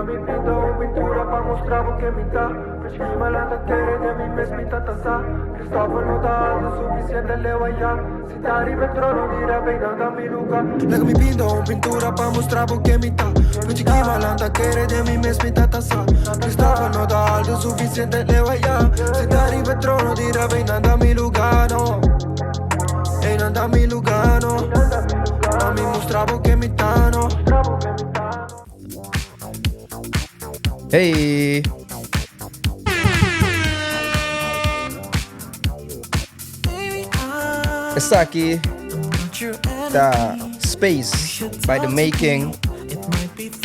mi pinto un pintura pa' mostrar che mi dà. Prima la tattere di mi mesmita tasa. Cristoforo non dà sufficiente le guaya. Si tari per trono direbbe in andami luca. Lega mi pinto un pintura pa' mostrar che mi dà. Prima la tattere di mi mesmita tasa. Cristoforo non dà sufficiente le guaya. Si tari per trono direbbe in andami luca. No. E in andami luca no. Ma mi mostravo che mi danno. Hey. Está aqui the Space by The Making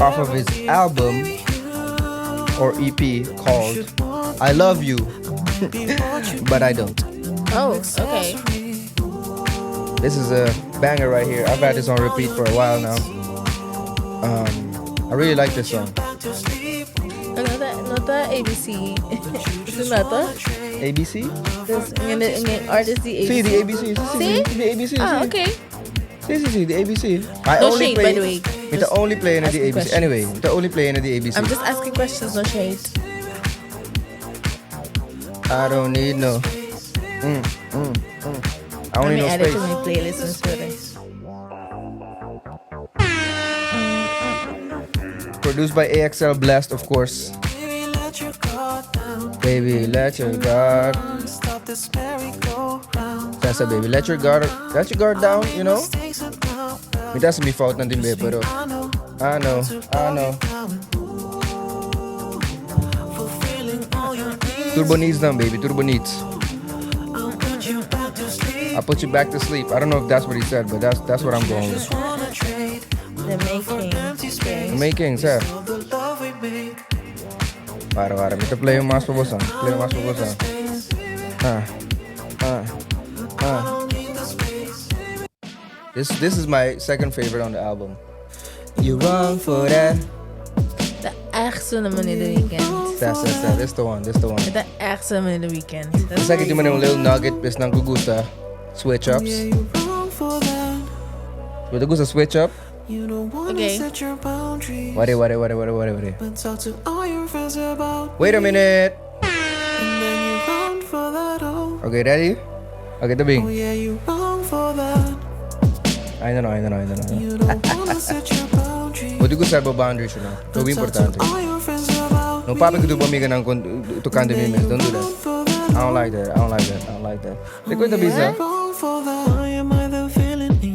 off of his album or EP called I Love You But I Don't. Oh, okay. This is a banger right here. I've had this on repeat for a while now. I really like this song. Not the ABC. Is it not the ABC? Ng artist the ABC. See the ABC. See? The ABC. Ah, okay. See the ABC. I No only shade, play, by the way. With the only playing at the asking ABC. questions. Anyway, the only playing at the ABC. I'm just asking questions, no shade. I don't need no. I Let only me know add it space. to my playlist on Twitter. Produced by AXL Blast, of course. Baby, let your guard. That's a baby, let your guard down, you know? It doesn't be fault natin, babe, pero I know. Turbo needs them, baby, turbo needs. I'll put you back to sleep. I don't know if that's what he said, but that's what I'm going with. The Making. Okay. The Making, sir. Para. Kita play yung mas pabosan. This is my second favorite on the album. You wrong for that. The ergste naman in the weekend. That's the one. The ergste naman in the weekend. It's like yung little nugget bis ng gugusta. Switch ups. With the gusta switch up. Okay. Wait. Wait a minute. Okay, ready? Okay, tabing. I don't know. Buti ko sa boundaries yun. Ito importante. No papi ko pamiga ng tukando memes. Don't do that. I don't like that. Record the visa.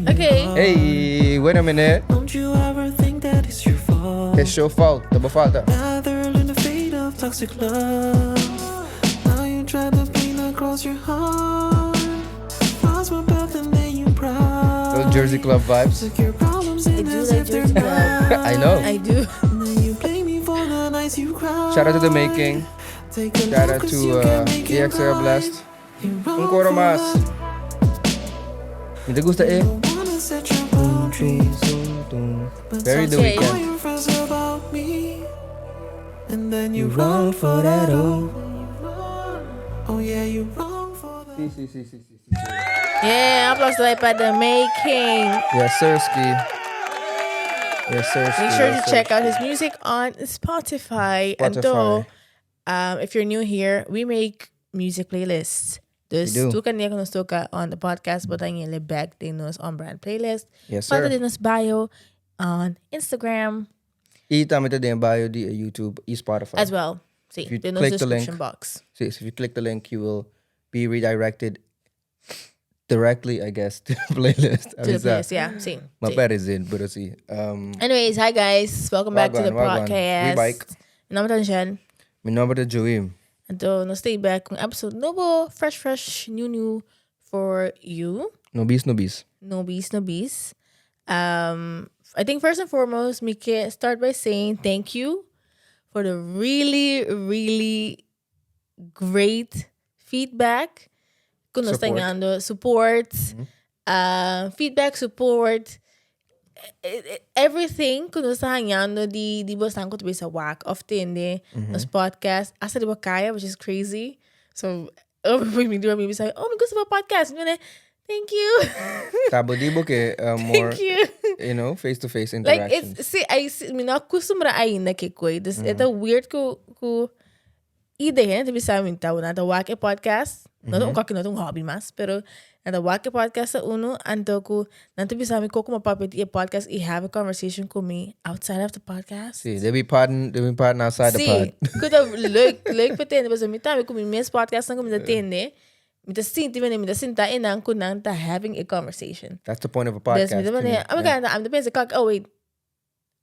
Okay. Hey, wait a minute. Don't you ever think that it's your fault? It's your fault. Double falta. Rather learn the fate of toxic love. Now you try to paint across your heart. Cross my path and then you proud. Little Jersey Club vibes. Took your problems I in do as like if they're Jersey Club. I know. I do. And then you blame me for the nights you cried. Shout out to The Making. Take a Shout look, out 'cause to you can't make it AXL right. Blast. You're wrong Un coro for más. that. Me te gusta, eh? You don't wanna set your boundaries. But Very The talk to Weeknd. all your friends about me. And then you run for that, oh yeah, you wrong for that. Si. Yeah, applause tayo pa The Making. Yes, sirski. Make sure to check out his music on Spotify. And though, if you're new here, we make music playlists. Dus We do. tu kan niya kung gusto ka on the podcast, but ang yung back din nos OnBrand playlist. Yes, Follow sir. din nos bio on Instagram Itama ito din bio di YouTube, Spotify. as well. See, If you din nos click the description link. box. So if you click the link, you will be redirected directly, I guess, to the playlist. To the playlist, yeah. See. Maparizin, pero si. Anyways, hi guys. Welcome back to the Wagwan. podcast. We bike. Naman tayo siyan. My number to Joim. Ito, stay back kung episode nobo, fresh, new for you. Nobis. Nobis. I think first and foremost, Mike, start by saying thank you for the really, really great feedback. Kung Support. Support. Feedback, support. Everything kung saan di ba saan ko to be sa whack often nos podcast asa di ba kaya, which is crazy. So maybe say, oh, may gusto ba podcast? Thank you. Tabo di bo ke more, Thank you. face-to-face Like interactions. it's see, me not kusumra ainda que coi. This it's a weird ku ideia, né? Sabe então, na da Wake Podcast. Não um qualquer não um hobby mas, pero na da Wake Podcast uno ando ku nanti bisa me ko kuma papet e podcast e have a conversation with me outside of the podcast. See, they be parting outside the pod. Could have leuk pretende, mas me tá com minhas podcast não me atende. Me tá sentindo, me tá sentindo e não ku não tá having a conversation. That's the point of a podcast. I'm the best cock. Oh wait,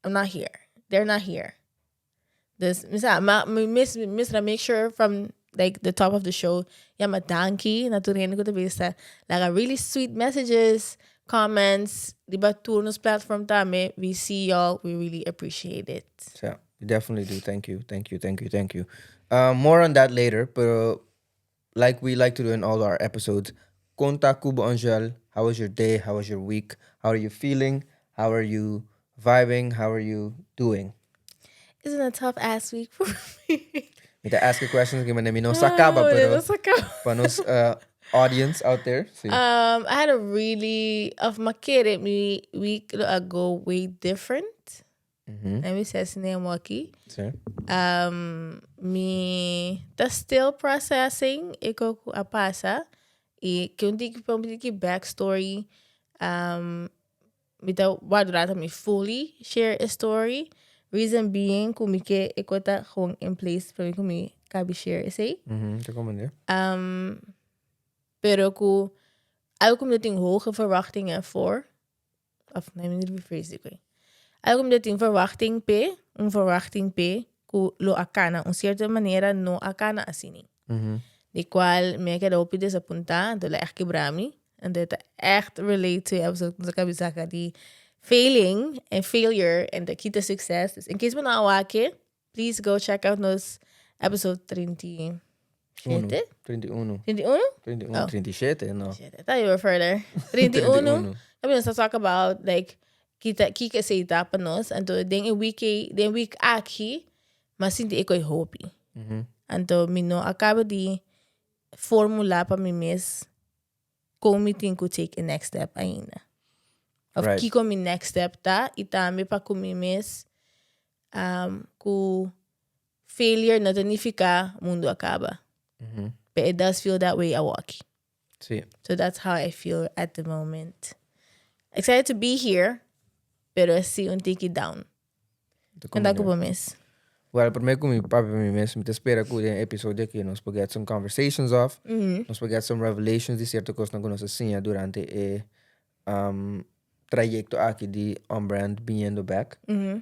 I'm not here. They're not here. Dus miss make sure from like the top of the show. Yeah, dankie natuurlijk ko tabisa. Like really sweet messages, comments, diba turnos platform tame. We see y'all. We really appreciate it. Yeah, we definitely do. Thank you. More on that later, but like we like to do in all our episodes, contact Kubo Angel. How was your day? How was your week? How are you feeling? How are you vibing? How are you doing? Isn't a tough ass week for me? Me to ask you questions, gimana mi no sakaba pero panos audience out there. See. I had a really of my kid week ago way different. And we said name Waki. Sure. Me that's still processing. Iko ku apasa. E que que backstory. Me da wadurata me fully share a story. Reason being, kumike ikota gewoon in place para kumi kabi share essay. Te komen Pero ku alkom dat ding hoge verwachtingen voor. Of nee, niet rephrase ik weer. Alkom dat ding verwachting p, ku lo akana, un cierta manera no akana asini. De qual me queda opi desapunta, do la echt quebrami, en dat echt relate to episode sa kabisaka di failing and failure and the key to success. Dus in case we not wake, please go check out those episode 30. 31. 37, no. Shit, I thought you were further. 31. I mean, so talk about like kika sa etapa nos and to den week aki masinti iko'y hopi. And to mino acaba di formula pa mi miss committing ko take a next step ainda. Of right. Kiko mi next step ta itame pa kumimis ku failure na tanifica mundo acaba. But it does feel that way awaki. See. So that's how I feel at the moment. Excited to be here, pero si un tiki down. Kanda ko miss. Well, por me kung papi me mesmo te espera ku den episode aqui nós pode get some conversations off. Nós pode get some revelations de certa coisa na conosco assim durante e trayecto aqui de OnBrand viniendo back.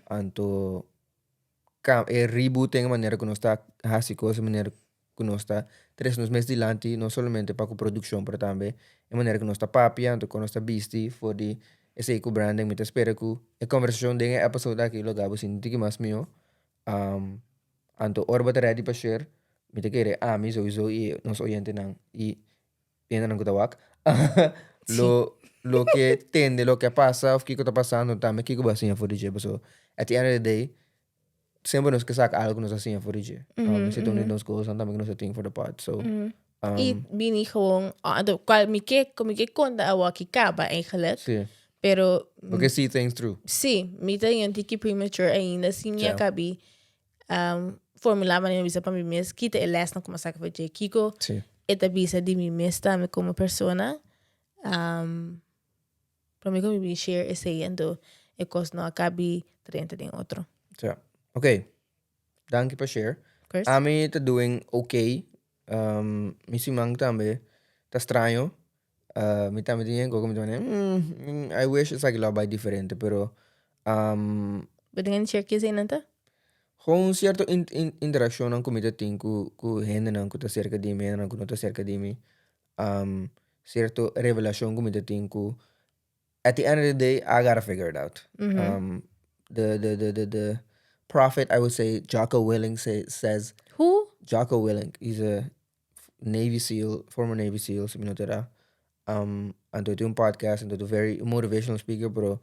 Anto rebooting maneira que nós está hasicos maneira que nós está 3 meses dilante não somente para a produção, mas também a maneira que nós está papi, anto que nós está bisti for de esse branding, me te espera que a conversação de episode aqui logo vou sentir mais meu. Anto orbit ready para share, me te querer mi sowieso e nos oyente nang e ainda não kutawak. Lo que tende, lo que passa, o que está passando também, que vai assim for DJ, so at the end of the day sempre nos que saca algo nos assim for DJ. Se tu nos goals and também nos thing for the pod. So E bini gewoon kwal mi ke konda awaki kaba eigenlijk. Sí. Pero Porque see things through. Sí, mi ta yung tiki premature ainda si minha kabi formula man bisa pa mi mes kita e last na kuma saka for J Kiko. Sí. Eta bisa di mi mes tame como persona. Para mí como mi share ese yendo e cos no akabi 30 din otro. So, okay. Thank you for share. Ami te doing okay. Mi simang tambe ta estranho. Mi tambe dinheiro como I wish it's like by diferente, pero Bedengan share kisa inanta? Gewoon certo interaction ang kumita ting ku hende nang ku ta cerca di me nang ku ta cerca di mi. Certo revelation kumita ting ku at the end of the day I gotta figure it out. The prophet, I would say, Jocko Willink says. Who? Jocko Willink. He's a Navy SEAL, former Navy SEAL, si minutera. And to do a podcast and to do very motivational speaker, pero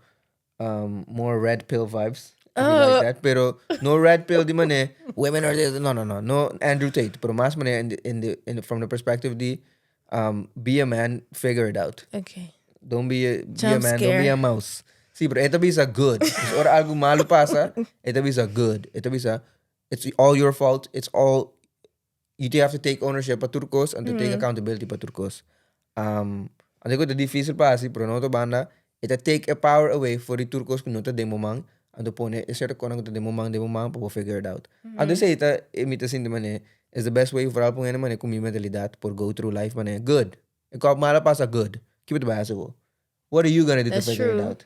more red pill vibes. Like that. Pero no red pill di man women are this. No Andrew Tate. Pero mas man in the from the perspective di be a man, figure it out. Okay. Don't be a Jump man, scare. don't be a mouse. Sí, pero ito bisa good. If ora algo malo pasa, ito bisa good. Ito bisa, it's all your fault. It's all, you have to take ownership pa turcos and to take accountability pa turcos. Ando ko, difícil pa asi, pero no to banda, ita take a power away for the turcos kung no to demo mang, ando po ne, iserto ko na kung to demo mang, pa po figure it out. Ando say ita, imita sin man is the best way for all po ngayon man kung may mentalidad por go through life man good. Ikaw mala pasa good. Keep it basic. What are you gonna do That's to figure true. it out?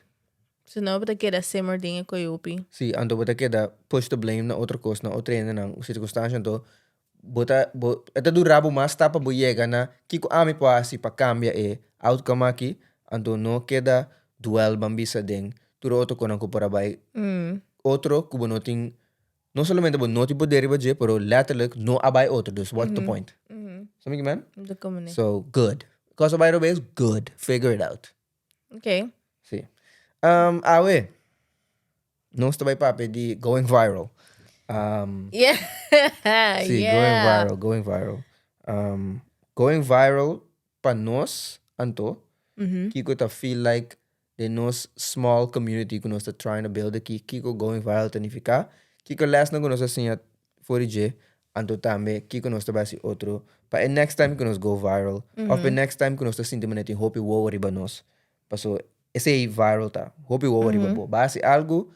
So no, but I get a simmer ding ko yupi. Sí, ando bota queda push the blame na outra coisa, na outra ainda na circunstância to bota eta do rabo mas tapa boyega na kiko ami po asi pa cambia outcome aqui ando no queda duel bambisa ding turo outro konan ko para bay outro kubo noting não solamente bo noti poder baje pero letterlijk no abay outro dus what's the point? Something man? So good. Because by the way is good. Figure it out. Okay. Sí. Awe. No está by papi di going viral. Yeah. Sí, Yeah. going viral. Going viral pa nos anto. Kiko ta feel like the nos small community kuno ta trying to build the kiko going viral tanifica. Kiko last na kuno sa sinya for the anto tambe kiko nos ta basi outro. Pa next time kuno go viral. Or pa next time kuno ta sinti maneti hope wo riba nos. Paso ese viral ta. Hope wo riba bo. Basi algo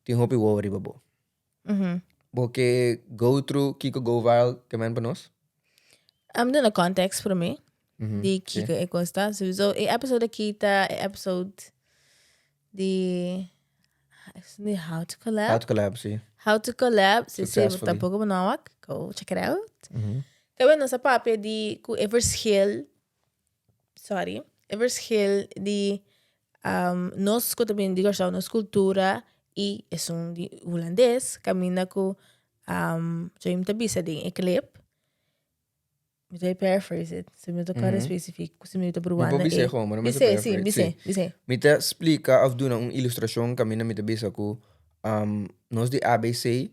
ti hope wo riba bo. Porque go through Kiko go viral que man pa nos? I'm doing a context for me. Die Kiko e consta. Sowieso, episode kita, episode die How to Collab. How to collab, sí. How to Collab. Se Successfully. tampoco manawak. Go check it out. Kaya no sa papi di ku Evershill. Sorry. Evershill di nos ko também digo sa nos cultura e es un di holandês camina ko so yung tabi sa ding clip. Moet je paraphrase it. Se me tocar específico, se me to bruana. Não bise gewoon, maar não Bise, sim, bise. Mita explica of doen een illustração camina mita bisa ko nos di ABC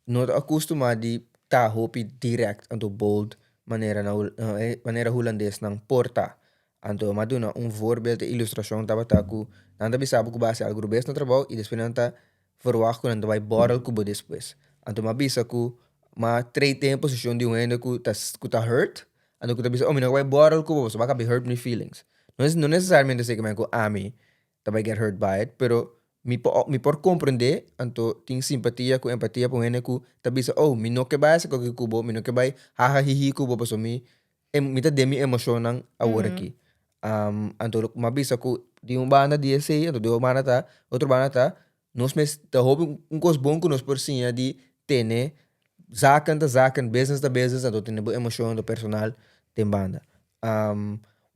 not acostuma di ta hopi direct anto bold manera holandês ng porta. Anto maduna voorbeeld de illustração tabata ko nanda bisabo ko base algo rubes na trabaho e después nanta verwacht ko nanda vai borrel ko bo después. Anto mabisa ko ma trade em posição de ainda ko ta hurt. Anto ko ta bisa mina vai borrel ko bo so baka be hurt my feelings. Não necessariamente sei que man ko ami ta vai get hurt by it, pero mi por compreender anto ting simpatia ko empatia po ainda ko ta bisa mi no que base ko kubo mi no que vai haha hihi ko bo so mi mita demi emotion ng awara ki. Anto mabisa ko di um banda DSA anto di um banda ta outro banda ta nos mes ta hope kos bom ko nos por sinha di tene zaken business anto tene bo emotion do personal tem banda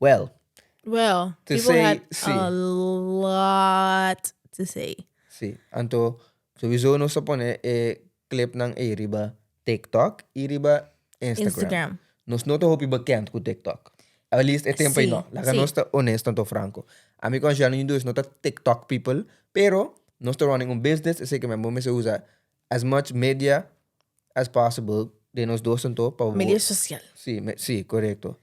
well To people say, had sí. a lot to say. Sí, anto sowieso no sa pone clip ng riba TikTok, riba Instagram. Nos no to hope bekend ku TikTok. At least tempo Sí, no. Laga sí. nos ta honest tanto franco. Ami ko siya no is not a TikTok people, pero nos ta running un business, ese que me se usa as much media as possible de nos dos tanto pa Media social. sí, correcto.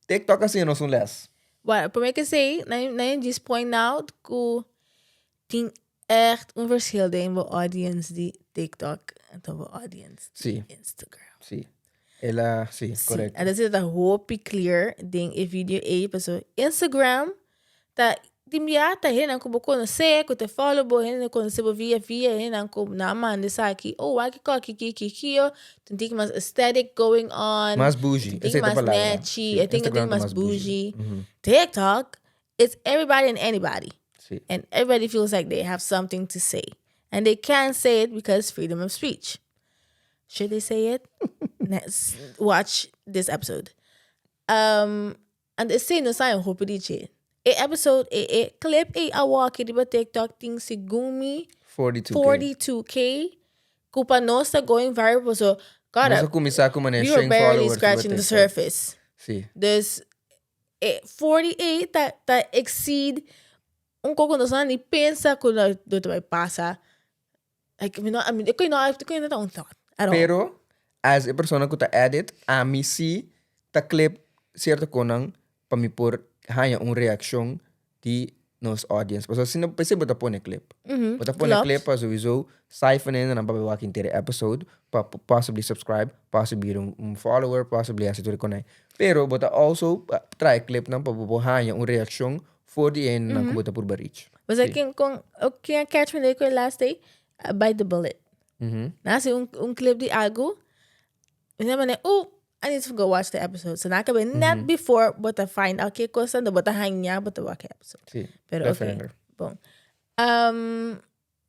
TikTok assim não são less. Well, por mij say, na je just point out que tem echt een verschil in de audience die TikTok en de audience die Sí. Instagram. Sí. Ela, sí, correcto. En dat is een hoop clear ding if video e so Instagram ta dimia ta hen ko boko se ko te follow bo hen ko se bo via hen ko na man de saki wa ki yo think mas aesthetic going on Mas bougie. think mas natchy I think mas bougie. TikTok it's everybody and anybody Sí. and everybody feels like they have something to say and they can't say it because freedom of speech. Should they say it? Let's watch this episode. And they say no sign hope dice. Episode clip a walk diba TikTok thing sigumi 42K. Kupa nosta going viral so God. Nasa kumisa ko man We were barely scratching the surface. Sí. There's 48 that exceed un coco no ni pensa que do vai passa. Like I mean, eu não thought at all. Pero as a persona ko ta edit, ami si ta clip cierto conang para mi por hanya reaction di nos audience. Porque se não precisa botar pôr clip. Botar pôr clip para sowieso siphon in en para walk inteiro episode para possibly subscribe, possibly follower, possibly assim tudo conai. Pero botar also try clip não para botar hanya reaction for the end não botar por barich. Was I can catch me like last day? Bite the bullet. Nasi clip di algo. And then I need to go watch the episode. So not not before, but I find out que cosa no but I hang but I watch the episode. Sí, Pero okay. Boom.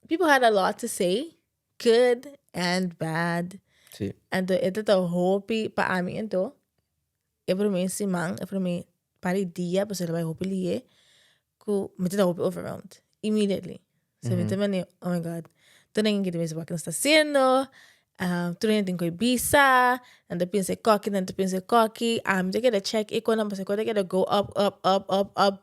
People had a lot to say, good and bad. Sí. And ito to hopi pa ami ito. Every me simang, every me pari dia, pero sila hopi liye. Ko me hopi overwhelmed immediately. So me oh my god. Tú no entiendes lo que está haciendo. Tú no entiendes que visa. And tú piensas cocky, and tú piensas cocky. Te quiero check. Y cuando te quiero go up.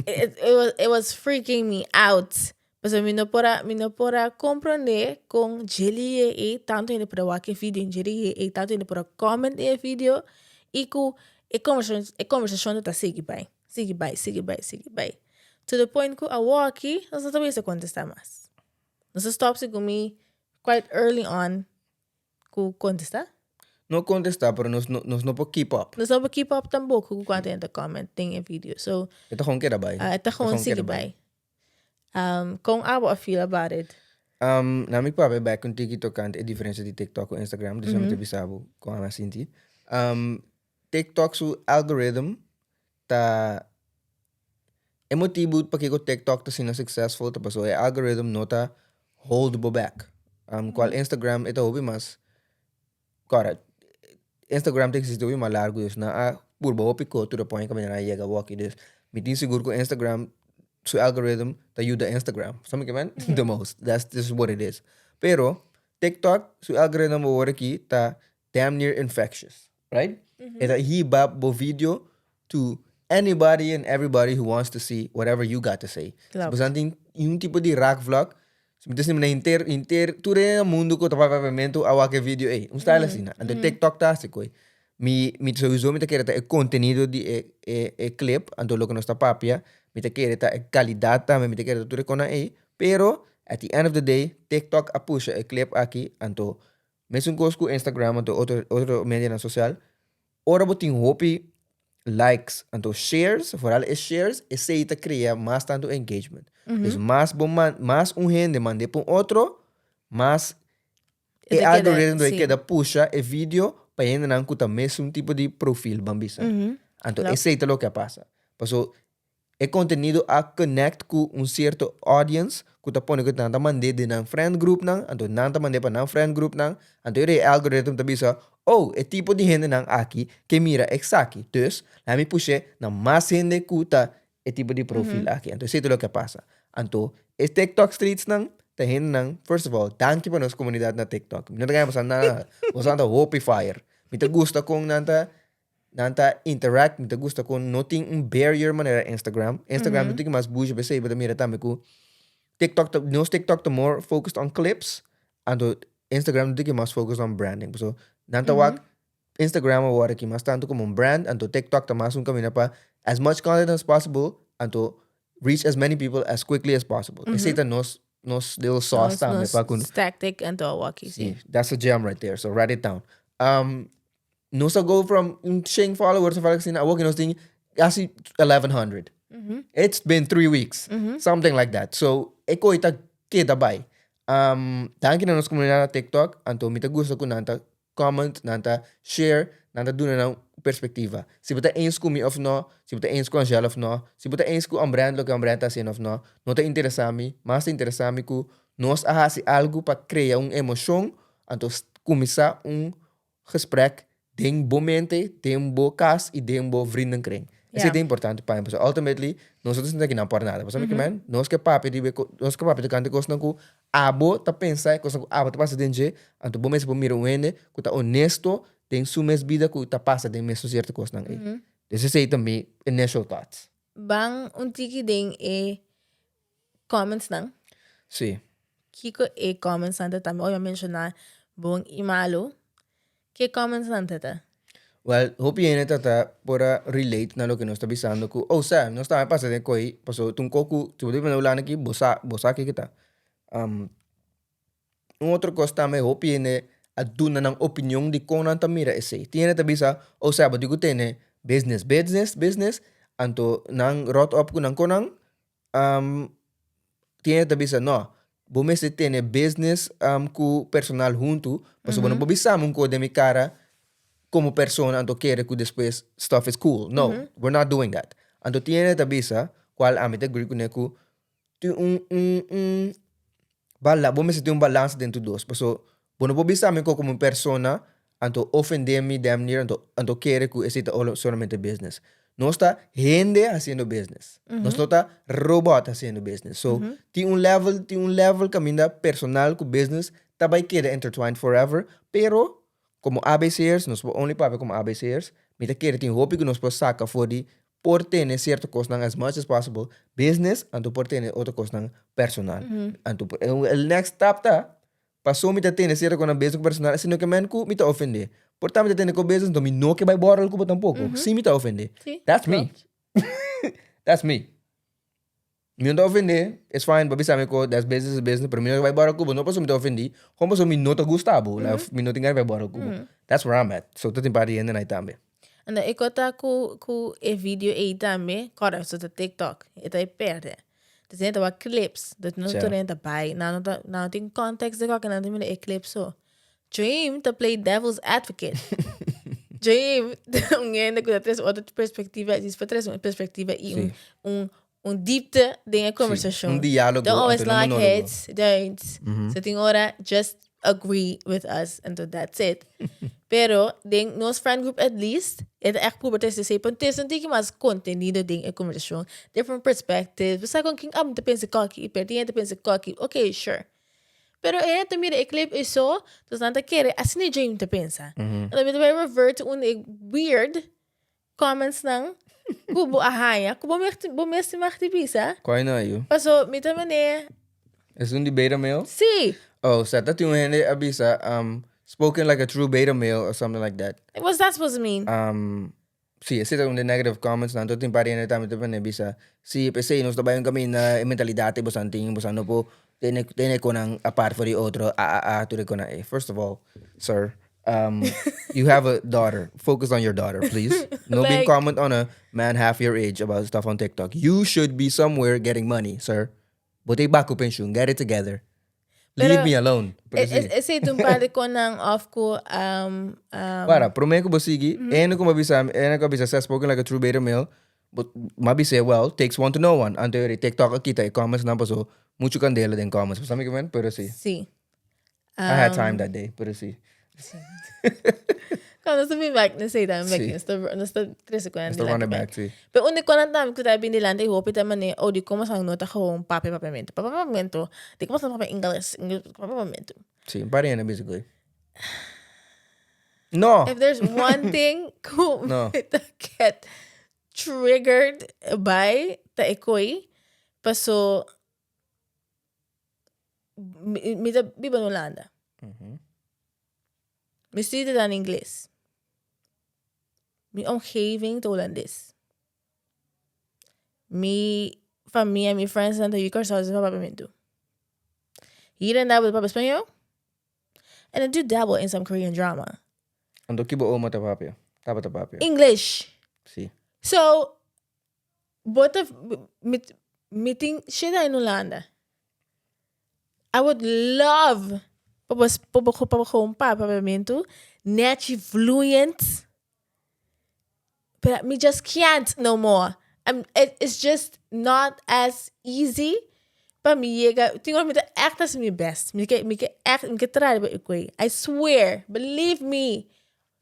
It was freaking me out. Pero me no para comprender con jelly e tanto ainda para watch video em jelly e tanto ainda para comment e video. E com conversação está sigue bem. To the point que a walkie, nós não sabemos contestar mais. Nós stop se comigo quite early on com contestar. Não contestar, pero nós não podemos keep up. Nós não podemos keep up tampoco com quanto ainda commenting em vídeo. So, ito gewoon kera bay. Ito gewoon sige bay. Kung how I feel about it. Nami pa back kung TikTok kant e diferença de TikTok ou Instagram, dus te bisabo com a Cinti. TikTok su algorithm ta emotivo porque o TikTok tá sendo successful, tá passou é algorithm nota hold bo back. Qual Instagram ito hobi mas cara Instagram tem que ser mais largo isso na por boa pico to the point que na chega walk this. Me tin seguro que Instagram su algorithm tá ajuda Instagram. Sabe que man? The most. This is what it is. Pero TikTok su algorithm bo aqui tá damn near infectious, right? Ita hiba bo video to anybody and everybody who wants to see whatever you got to say. Bastante yung tipo de rock vlog. Então, na inteiro, tudo é mundo que eu tava pavimento a aquele vídeo aí. Style assim, né? Então, TikTok tá assim, coi. Me sowieso me quer é conteúdo de clip, então lo que nós tá papia, me quer é qualidade, me quer tudo com aí. Pero at the end of the day, TikTok a puxa é clip aqui, então mesmo com Instagram, então outro mídia social, ora botin hopi likes, então shares, vooral shares, e se ita cria mais tanto engagement. Dus mais gente mande para outro, mais o algoritmo que queda puxa e vídeo para ainda não cuta mesmo tipo de perfil bambisa. Então esse é o que passa. Passo é conteúdo a connect com certo audience, que tá pondo que nanta mande de nan friend group nan, então nanta mande para nan friend group nan, então o algoritmo tá bisa é tipo de gente nan aqui que mira exacto. Dus, lá me puxe na mais gente cuta é tipo de perfil aqui. Então, isso é o que passa. Então, esse TikTok streets nan, tá gente nan, first of all, thank you para nossa comunidade na TikTok. Não tem mais nada, você anda hope fire. Me te gusta com nanta interact, me te gusta com nothing barrier maneira Instagram. Instagram não tem mais buja, você vai mira também com TikTok, nos TikTok tá more focused on clips, então Instagram não tem mais focused on branding. So, nanta wak Instagram agora aqui mais tanto como brand, então TikTok tá mais caminho para as much content as possible, então reach as many people as quickly as possible. Esse é nos little sauce também para com tactic and all walkie. See, that's a gem right there. So write it down. Nos go from shing followers, I work in thing asi 1,100. It's been 3 weeks, something like that. So eko ita kita bay. Thank you na nos comunidade na TikTok, então me te gusta com nanta comment, nanta share, nanta duna na perspectiva. Se você eens com me of no, se você eens com Angela of no, se você eens com OnBrand, lo que OnBrand tá sendo of no, não te interessa me, mas te interessa me que nós ahasi algo para criar emoção, então começar gesprek den bo mente, den bo kas e den bo vriendenkring. Isso é importante para mim. Ultimately, nós não temos que não por nada. Você sabe que man, nós que papi de cante coisa não abo tá pensar coisa não abo tá passa dentro, então bom mesmo mira uene, que tá honesto, tem sumes vida que tá passa dentro mesmo certa coisa não é. Esse é também initial thoughts. Bang tiki ding comments não? Sim. Kiko comments não também. Eu mencionar bom imalo. Que comments não tá? Well, hope yun tata para relate na lo que nos está avisando ku. Oh, Sam, nos está pasando de koi, paso tungko ku, subuti pa na wala na ki, bosa ki kita. Un outro coisa também, hope yun a duna ng opinião de kung nanta mira esse. Tiene tabisa, oh, Sam, digo tene, business, anto nang rot up ku nang konang, tiene tabisa, no, bumesi tene business ku personal junto, paso bueno, bobisamos ko de mi cara, como persona, anto quiere que después stuff is cool. No, we're not doing that. Anto tiene tabisa, cual amit agree con neku, vos me sentí un balance dentro dos. Paso, bueno, vos bisame ko como persona, anto ofenderme damn near, anto quiere que es solamente business. No está gente haciendo business. No está robot haciendo business. So, tiene un level camina personal con business, tabay queda intertwined forever, pero como ABCers, nos only papi como ABCers, mita quiere tin hopi que nos po saca for di por tener cierta cosa as much as possible business anto por tener otra cosa personal. Anto el next step ta pasó mita tener cierta cosa business personal, sino que man ku mita ofende. Por tanto mita tener ko business do mi no que vai borrar ko tampoco. Sí mita ofende. Sí, That's me. That's me. Mi não ofender, it's fine, babi sabe ko, that's business is business, pero mi não vai embora cubo, não posso me ofender, como posso mi não te gustavo, like, mi não tem vai embora cubo. That's where I'm at. So, tu tem pari ainda na também. And ik kota ku e video e também, cara, so the TikTok, ita e perde. Dus net wat clips, dat no to renta bai, nou tem context de kaka, nou tem e clips so. Dream to play devil's advocate. Dream, ngene ku dat is outra perspectiva, is para três perspectiva e diepte dingen conversation. Un diálogo. Don't always like it. Don't. So ting ora just agree with us and that's it. Pero ding nos friend group at least, het echt probeert te zeggen, pontes não tem que mais contenido ding e conversation, different perspectives. Você com quem te pensa cocky, pertinho te pensa cocky. Okay, sure. Pero te mira e clip is so, dus dan te kere assim nem dream te pensa. En dan vai revert un weird comments nang kubo ahaya, kubo messi machtibisa. Qual não é eu? Paso, mita mané. Es un beta male? Sí. Oh, sa tati yung hindi abisa, spoken like a true beta male or something like that. What's that supposed to mean? Sí, ese es un de negative comments na to tin pari na tama to ne bisa. Si pese nos tabayon kami na mentalidad bosan ting bosan no po tiene ko nang apart for the otro to ko na First of all, sir, you have a daughter. Focus on your daughter, please. No Like, being comment on a man half your age about stuff on TikTok. You should be somewhere getting money, sir. Botay baku pension, get it together. Leave me alone. Ese itong pali ko ng off ko, Para, promete ko bosigi, ko mabisa sa spoken like a true beta male, but mabisa, well, takes one to know one. Ante TikTok kita, comments na pa so, mucho candela din comments. Pasami ko man, pero si. Sí. I had time that day, pero si. Kung nasa may back na say dami back, Sí. nasta 3 sekundos. Nasta run it back, sí. Pero unik ko lang dami ko tayo binilanda, hope ita man o di ko masang nota ko papamento, di ko masang English, papamento. Sí, pari yan basically. No! If there's one thing ko No. that get triggered by ta ekoy, paso mita biba nulanda. Mi studie dan Engels. Mijn omgeving te Hollands. Mijn familie en mijn friends zijn de jukers zoals papa me doen. Hier en daar wil papa Espanol. And I do dabble in some Korean drama. Ando kibo oma tapapia. Tapa tapapia. English. Si. So, both of meeting shit in Hollanda. I would love papa me doen. Net fluent. But me just can't no more. It's just not as easy. But me tinggal me echt as me best. Me try ba ikwe. I swear, believe me.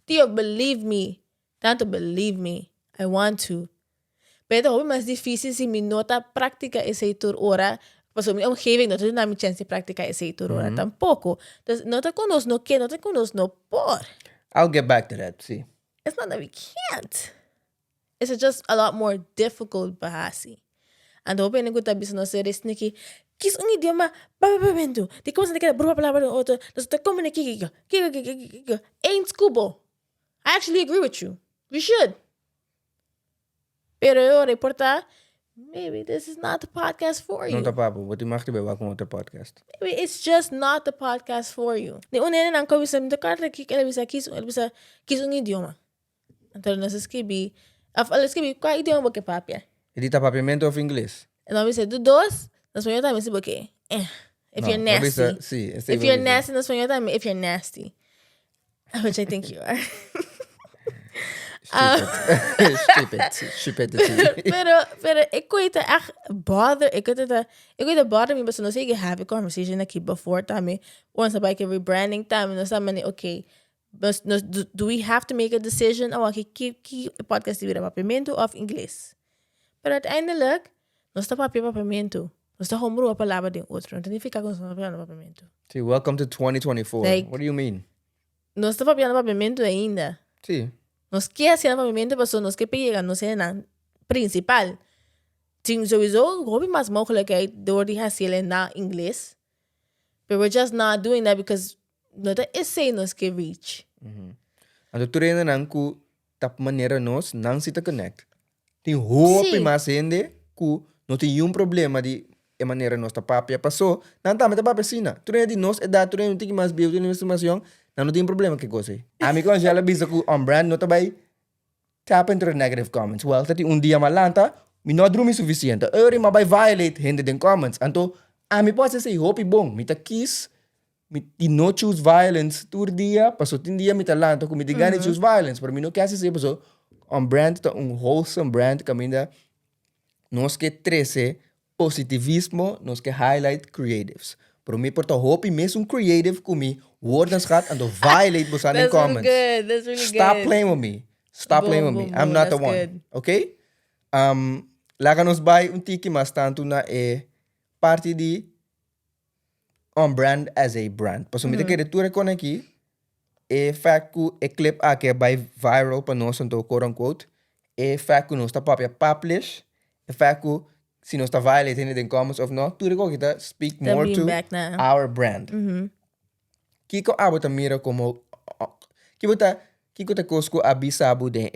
Tio, believe me. Tanto believe me. I want to. Pero hoy mas difícil si mi nota práctica esa tur ora. Paso mi omgeving no na mi chance práctica esa tur ora tampoco. Dus no te conozco no que no te conozco no por. I'll get back to that, see. It's not that we can't. It's just a lot more difficult bahasi. And hope en good tabis no ser sniki. Kis un idioma bababento. Di ko sa kaya bro palabra no otro. Dus te come kiki. Ain't scubo. I actually agree with you. We should. Pero eu reportar, maybe this is not the podcast for you. Não tá papo, vou te mag bij welkom outro podcast. Maybe it's just not the podcast for you. De unene nang ko bisa minta karta kik ele bisa kis un idioma. Então nós escrevi, ela escrevi qual idioma você papia. Ele tá papiamento of inglês? E nós bisa do dos, nós espanhol também se porque. If you're nasty. Sim, If you're nasty, nós espanhol também if you're nasty. Which I think you are. Stupid. Pero ik weet het echt bother. Ik weet het bother me, maar zoals ik have a conversation aqui before também. Once about a rebranding também, nós também okay. But do we have to make a decision? Oh, okay, que podcast de papiamento of inglês? Pero uiteindelijk, nós tá papiamento. Nós tá homebrew a palavra de outro. Então, não fica com papiamento. See, welcome to 2024. Like, what do you mean? Nós tá papiamento ainda. Sim. Nós quer ser papiamento, mas nós quer pegar, nós é na principal. Sim, sowieso, hobby mais mogelijkheid door die hasselen na inglês. But we're just not doing that because not a essay nós quer reach. Então, tu ainda não que tap maneira nós não se connect. Tem roupa mais gente que não tem problema de maneira nós tá papia passou. Não tá, mas tá papia sina. Tu ainda de nós é da tu ainda tem que mais bem, tu ainda informação. Não tem problema que coisa. A mim quando já ela bisa que OnBrand não tá bem tap into the negative comments. Well, tati dia malanta, me não dormi suficiente. Eu mas vai violate gente den comments. Então, a mim pode ser hope bom. Me tá kiss, me não choose violence todo dia, passou tem dia me tá lanta, como me diga choose violence, para mim não quer ser passou. OnBrand tá wholesome brand que ainda nós que 13 positivismo, nós que highlight creatives. Para mim porta hope mesmo creative comigo, woorden schat en violate bosa in comments. That's really Stop good. playing with me. Stop playing with me. I'm not the one. Good. Okay? Laga nos bay un tiki mas tanto na parte de OnBrand as a brand. Paso me te quere tu recon aqui fact que clip aqui by viral para nós então quote unquote. Fact que nós tá publish. Fact que se nós tá violating in comments of no, tu recon kita speak more to our brand. Kiko abota mira como Kiko ta kosko abisabu den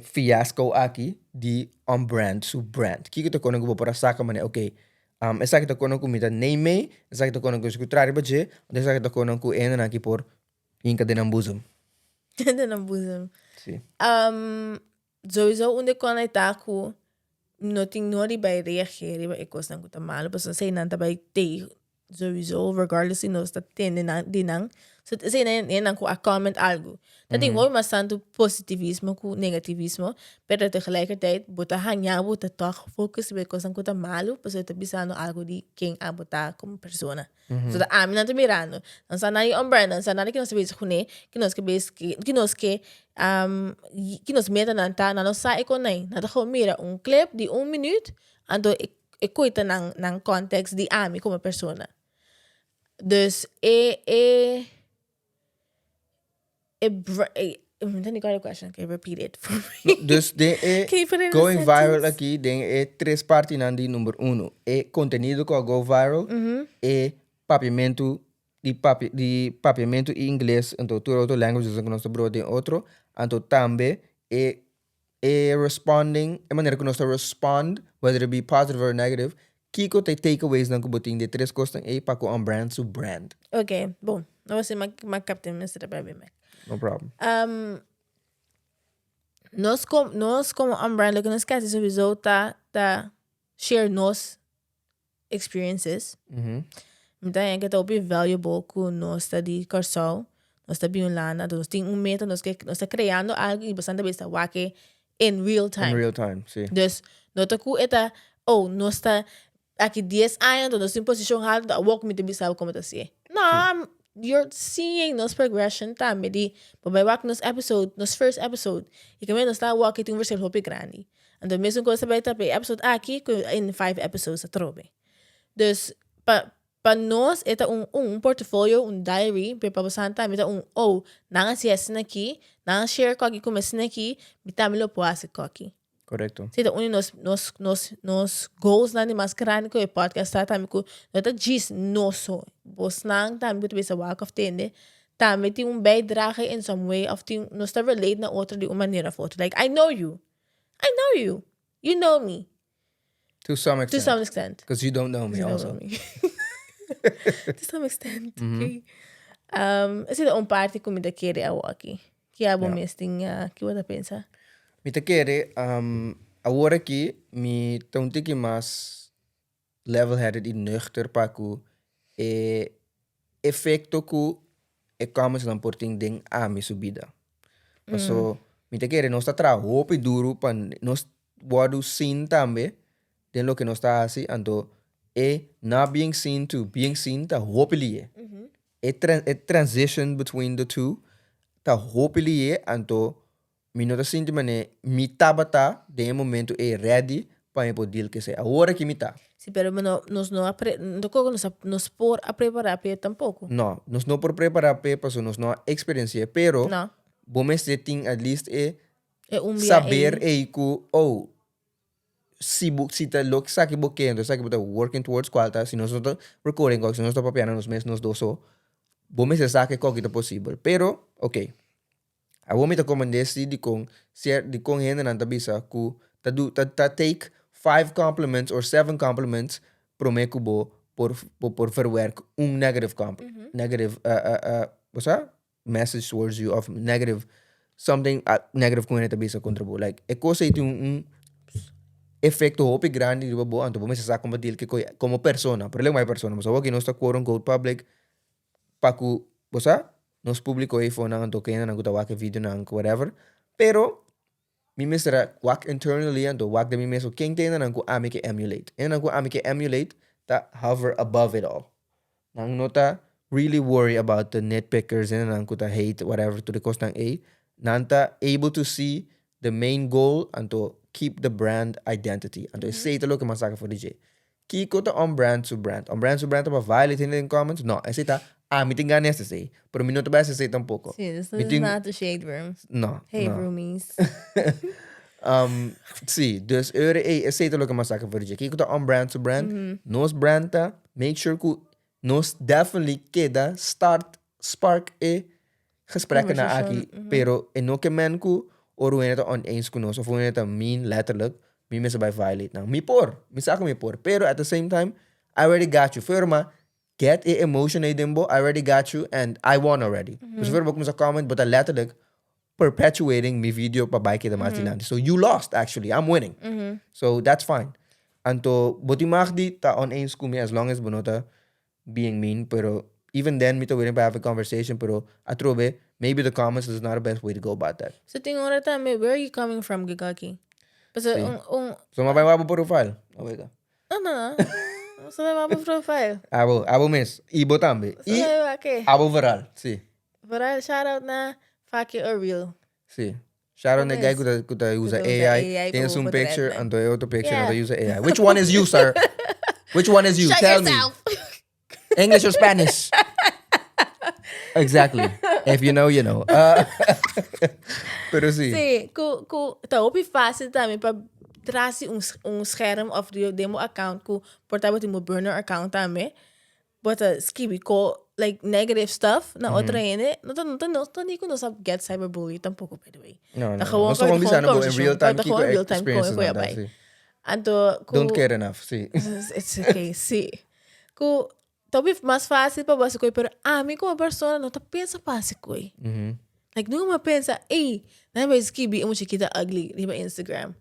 fiasco aqui de OnBrand su brand. Kiko ta kono go para saca mane okay. Esa que ta kono ku mita name, esa que ta kono ku escutar baje, esa que ta kono ku ena aqui por inca de nambuzum. De nambuzum. Sim. Sowieso onde conectar com não tem nada para reagir, para coisa não tá mal, mas não sei nada para ter sowieso, regardless se nós está tendo dinang, so sei nem com a comment algo. Dat tem mas tanto positivismo com negativismo, pero tegelijkertijd bota hanya bota toch focus bij coisa não tá mal, mas está pensando algo de quem a botar como persona. So da a mim não tá mirando. Não sa nai OnBrand, não sa nada que nós sabemos que nós meta na nossa economia. Nada como mira clip de 1 minuto, então cuida nang context de a mim como persona. Dus then you got a question. Okay, repeat it for me. Dus de going viral aqui, den três partes na de número 1. Conteúdo que go viral, papiamento de papiamento em inglês, então todo outro languages que nós trabalhamos tem outro, então também responding, a maneira que nós respond, whether it be positive or negative. Kiko te takeaways ng kubuting de tres coisas para ko OnBrand su brand. Okay, bom. Não vai ser mag-captain Mr. Baby. No problem. Nós como OnBrand, lo que nós queremos sowieso tá share nos experiences. Então é que tá bem valuable com nós tá de carsal, nós tá bem lana, nós tem meta, nós tá criando algo e bastante bem tá wake in real time. In real time, sim. Dus nós tá com eta nós tá aqui 10 anos, então nós temos posição alta, walk me to be sabe como tá assim. Não, you're seeing nos progression também de vai walk nos first episode. E como nós tá walk tem versão hopi grande. Então mesmo coisa vai tá episode aqui in 5 episodes a trobe. Dus para nós é um portfolio, um diary, para passar também tá nang siya aqui, nang share ko aqui como aqui, bitamilo po ase ko aqui. Correcto. Sim, então nos goals na de mais grande que o podcast tá também com nota diz nosso, bos nang também tu bisa walk of tende, também tem bijdrage in some way of tem nos está relate na outra de uma maneira ou outra. Like I know you, you know me To some to extent. some extent. Because you don't know me You also. know me. To some extent. Okay. Esse é parte como da querer aqui. Que é bom mesmo, que você pensa? Me te quere, agora aqui, me tão que mais level-headed e nuchter para que efeito que e comes não por ting ding a mi subida. So, me te quere, nós está trabalhando duro para nós wadu seen também de lo que nós está assim, então not being seen to being seen tá hopefully transition between the two tá hopefully então mi nota sinto mané mi tabata de momento ready para poder que se agora que mi tá. Sí, pero nos por a preparar pe tampoco. No, nos no por preparar pe paso nos no experiencia, pero No. Bome se ting at least Saber que si te lo que saque boqueando, saque bota working towards qualta, si nosotros recording si nosotros papiano nos mes nos doso, bome se saque coquito posible. Pero, okay. A bome te comandesi di con gente nanta bisa ku ta take 5 compliments or 7 compliments prome kubo por verwerk negative negative what's that? Message towards you of negative something negative kung neta bisa contribute. Like cosa ito efecto hopi grande di ba bo anto bome se sa combatil que como persona, problema é persona, mas aqui nós está quote unquote public paku bosa nos publico aí fo nang to kaya nang kutawa ke video nang whatever, pero mi mesra wak internally anto wak de mi meso king tena nang ko ami ke emulate ta hover above it all nang nota really worry about the nitpickers and nang kuta hate whatever to the cost ng nanta able to see the main goal and to keep the brand identity and to say ito lo que masaka for DJ kiko ta on-brand to brand pa violate in the comments no ese ta meeting nga nesta say pero minuto ba sa say tampoco sí, this is not the shade room. No. Roomies. Sí, dus ese ito lo que masaka for DJ kiko ta on-brand to brand nos brand ta make sure ku nos definitely queda spark gesprekken na aki pero no que men ku or when ito on eens ku nos of when ito mean letterlijk mi mesa by violate na mi saka mi por pero at the same time I already got you firma get emotion na dimbo I already got you and I won already because firma kung sa comment but letterlijk perpetuating mi video pa by kita matilante so you lost actually I'm winning so that's fine anto buti magdi ta on eens ku mi as long as bonota being mean, pero even then, me to willing to have a conversation, pero atrobe, maybe the comments is not the best way to go about that. So, tingnan mo where are you coming from, Gigaki? Kasi, So, mabay mo profile? Okay ka. No. So, may profile. Abo miss. Ibo tambi. Abo viral. Si. Viral, shoutout na Faki or Real. Si. Shoutout na guy kuta usa AI. Tem un picture, anto otro picture, anto usa AI. Which one is you, sir? Which one is you? Shut Tell yourself. me. English or Spanish? Exactly. If you know, you know. Pero sí. Sí, tá opi fácil também para trazer scherm of the demo account ku portable timo burner account também. Bota skibi ko like negative stuff na outra ene. No ni ko no sab get cyberbully tampoco by the way. No. Gewoon Gusto kong bisa na po in real time. Kiko experiences na that. Anto, don't care enough, sí. It's okay, sí. Talvez mais fácil para você pero mim como pessoa não tá pensa fácil coi. Like não uma pensa, na vez que bi uma chiquita ugly di ba Instagram.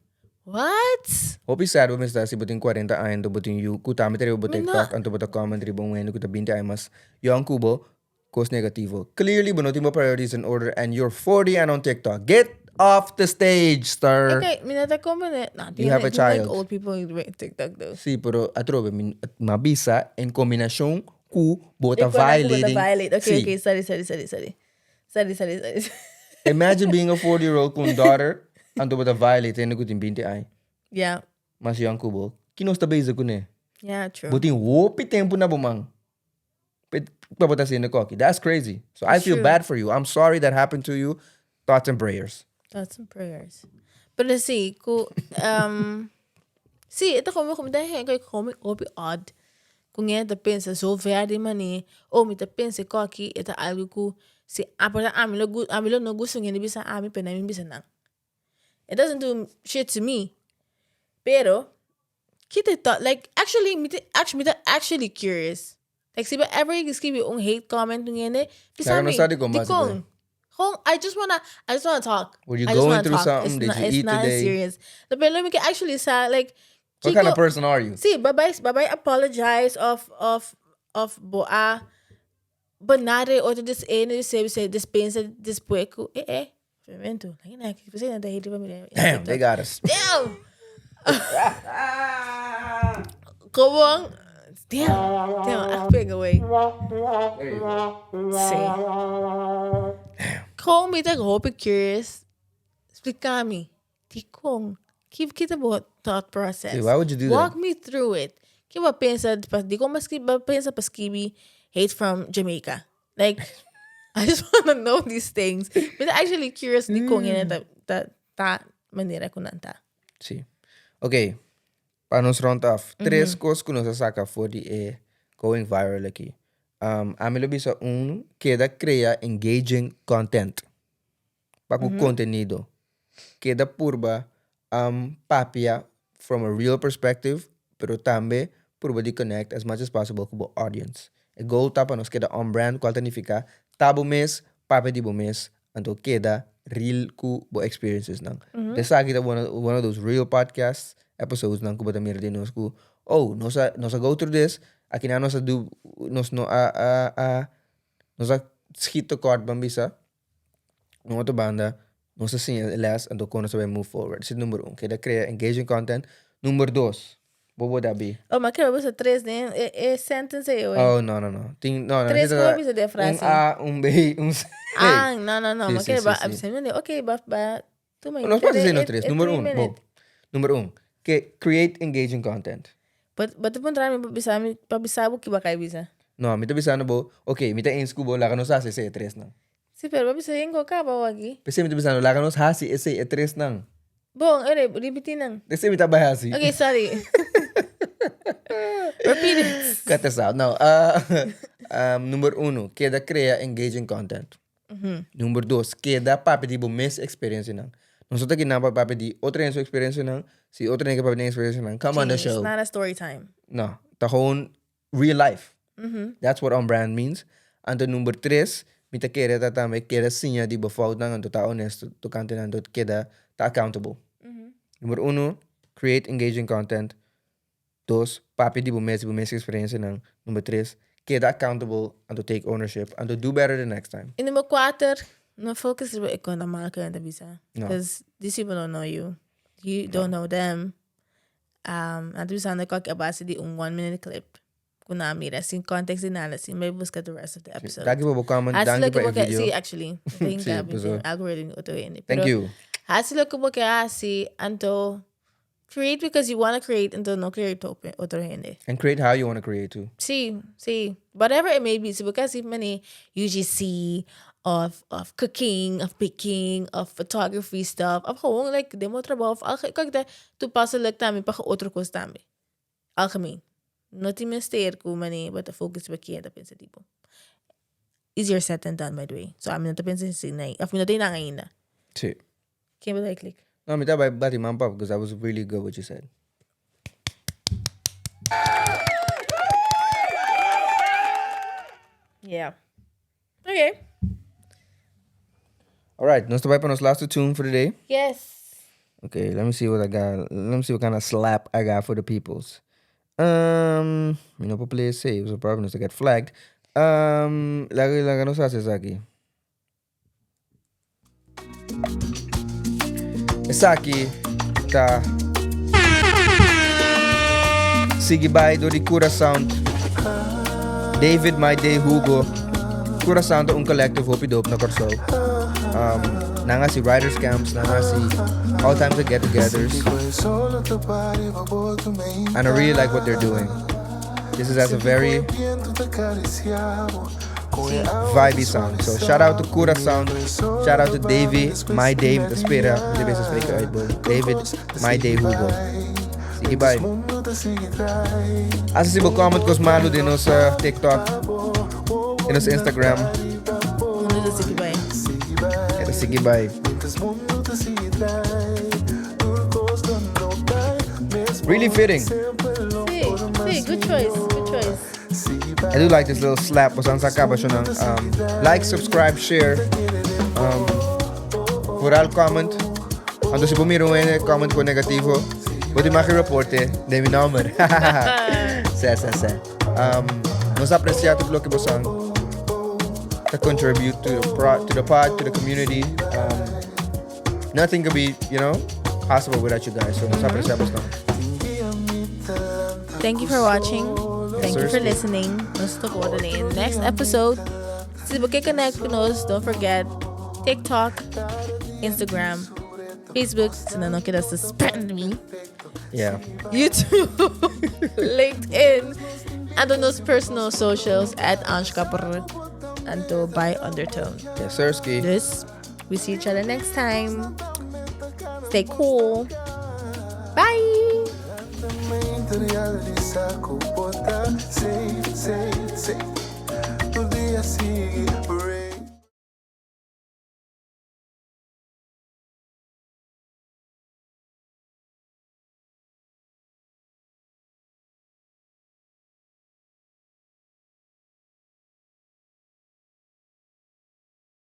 What? Hopi sad wo mista si buting 40 ayon to buting you kuta mi tere buting TikTok anto buta comment ribong when kuta 20 ay mas yung kubo cause negativo. Clearly bunutin mo priorities in order and you're 40 and on TikTok. Get off the stage, star. Okay, minata comment. You have a child. Like old people in TikTok though. Sí, pero atrobe mabisa en combinasyon ku bota violating. Okay, sorry. Imagine being a 40-year-old kung daughter anto bota violating na kuting 20 ay. Yeah. Mas yung kubo. Kinusta beza ko ne. Yeah, true. Buting wopi tempo na bumang. Pabota sin koki. That's crazy. So I feel bad for you. I'm sorry that happened to you. Thoughts and prayers. Pero sí, sí, ito como dahil como odd. Kung ita pensa so ver de mani, me ta pensa koki ita algo ku Si amilo no gusto niya bisa ami pa namin bisa nang. It doesn't do shit to me. Pero kita thought like actually curious. Like si ba ever skribi un hate comment ngene bisa mi. I just wanna talk. Were you I just going wanna through talk. something? Did you eat it's not today? serious. But let me actually say like What kind of person are you? See, bye apologize of boa banare or to this ene say dispensa this pueco fermento. Damn, they got us. Damn. Come on. Damn, I ping away. There you go. See. Kung may hope curious, explica me. Tikong. Keep kita about thought process. Hey, why would you do Walk that? me through it. Kiba pensa, di ko pensa paskibi hate from Jamaica. Like, I just want to know these things. But actually curious di ko ngene ta manera ko nanta. Sí. Okay. Para nos round off, 3 coisas que nos saca for the going viral aqui. Amilo bisa queda crea engaging content. Para o contenido. Queda purba papia from a real perspective, pero também purba de connect as much as possible com o audience. O goal tapa nos queda on-brand, qual significa tabo mes, papia de bo mes, então queda real ku bo experiences nang. Desa kita one of those real podcasts episodes nang kubata mira din nos ku. Oh, nosa go through this. Aqui na nosa do nosa skito kort bambisa. No outra banda, nosa sim less and kono sabe move forward. Esse número 1, queda crea engaging content. Número 2, what would that be? Oh, mas que você 3 né? É sentence aí, oi. Oh, no. No, 3 como bisa de frase. B, C. No. Mas que ba okay, ba tu mai. Não pode dizer no 3, número 1. Número 1, que create engaging content. But pun try pabisa bo kiba kay bisa. No, mita bisa na bo. Okay, mita in school bo la kanos hasi ese 3 nang. Si pero pabisa yengo ka ba wagi. Pese mita bisa na la kanos hasi ese 3 nang. Bong, repeat nang. Dese mita bahasi. Okay, sorry. Repeat it. Cut this out. No. Número 1, queda crea engaging content. Número 2, queda papi di bo mes experience nang. Nosotros aqui não papi di outra sua experience nang. Si outra nega papi di experience nang. Come on the show. It's not a story time. No, the whole real life. That's what on-brand means. And the number 3, mita queda também queda sinha di bo fout nang anto ta honesto to kante nang dot queda ta accountable. Número 1, create engaging content. 2, papi di bo mes experience nang. Number 3, queda accountable and to take ownership and to do better the next time. In number 4, no focus is ik kon na maken en visa. No. Because these people don't know you. You don't know them. At visa na kak abase di 1-minute clip. Kuna mira sin context analysis, may busca the rest of the episode. Dagi po comment, dagi pa video. See, actually, I think Sí, pues, algorithm ito yun. Thank you. Hasilo ko si anto create because you want to create until no create otro hindi. And create how you want to create too. See, whatever it may be. So because if many UGC of cooking, of baking, of photography stuff, of gewoon like demo trabaho, kagda tu pasa like tami pa otro kos tami. Alchemy. Not even stay ko mani, but the focus ba kiya tapin sa tipo. Easier said than done, by the way. So I'm not tapin sa sinay. Af minatay na ngayon na. Sí. Kaya ba tayo click? No, me estaba bati mampa because that was really good what you said. Yeah. Okay. All right, nos vai para nos last tune for the day. Yes. Okay, let me see what I got. Let me see what kind of slap I got for the peoples. You know, for players say it was a problem to get flagged. Lagi nos haces aquí. Essa aqui tá Sigibay do Cura Sound, David My Day Hugo. Cura Sound to collective hopi dope na korso. Nanga si writers camps, nanga si all times of get-togethers. And I really like what they're doing. This is as a very vibey sound. So shout out to Cura Sound. Shout out to Davey, My Day, the spera. David, My Day Hugo. Sige, bye. Asa si comment ko malo din sa TikTok, din sa Instagram. Tudo sige bye. Kaya sige bye. Really fitting. Hey, good choice. I do like this little slap. Basta sa kaba siya ng like, subscribe, share. Moral comment. Ando si bumiro ngayon, comment ko negativo. Pwede maki-reporte. Demi number. Sa. Mas apreciado ko bosang to contribute to the pod, to the community. Nothing could be, possible without you guys. So mas apreciado bosang. Thank you for watching. Thank you for listening. Gusto ko na in next episode. Si connect with us, don't forget TikTok, Instagram, Facebook. Sinano kita suspend me. Yeah. YouTube, LinkedIn, and on those personal socials at Anshkapur and to by Undertone. Yes, Sirski. We see each other next time. Stay cool. Bye. Say, todo dia sigue